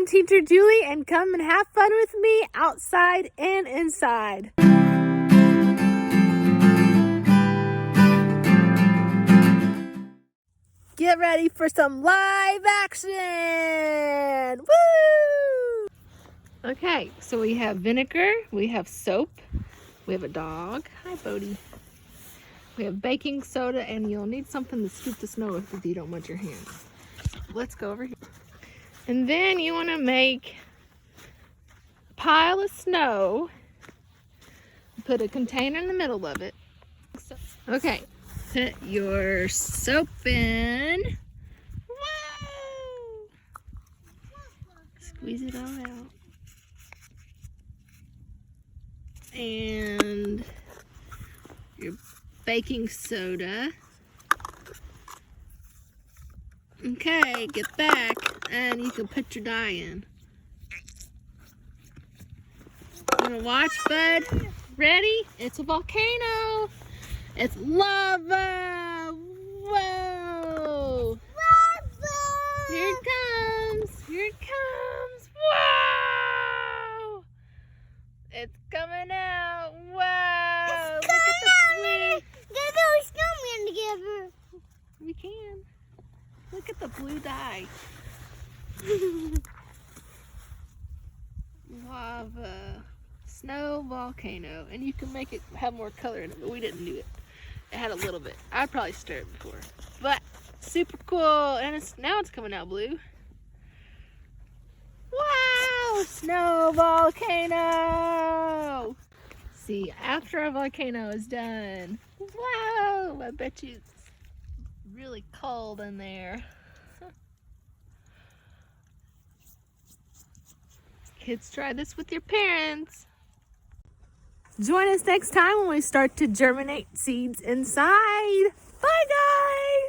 I'm Teacher Julie, and come and have fun with me outside and inside. Get ready for some live action! Woo! Okay, so we have vinegar, we have soap, we have a dog. Hi, Bodie. We have baking soda, and you'll need something to scoop the snow with if you don't want your hands. Let's go over here. And then you want to make a pile of snow. Put a container in the middle of it. Okay, put your soap in. Whoa! Squeeze it all out. And your baking soda. Okay, get back and you can put your dye in. You wanna watch, bud? Ready? It's a volcano. It's lava. Whoa! Lava! Here it comes. Here it comes. Whoa! It's coming out. Whoa! It's Look at the blue. Get a snowman together. We can. Look at the blue dye. Lava. Snow volcano. And you can make it have more color in it, but we didn't do it. It had a little bit. I'd probably stir it before. But super cool. And now it's coming out blue. Wow! Snow volcano! See, after a volcano is done. Wow! I bet you it's really cold in there. Kids, try this with your parents. Join us next time when we start to germinate seeds inside. Bye, guys!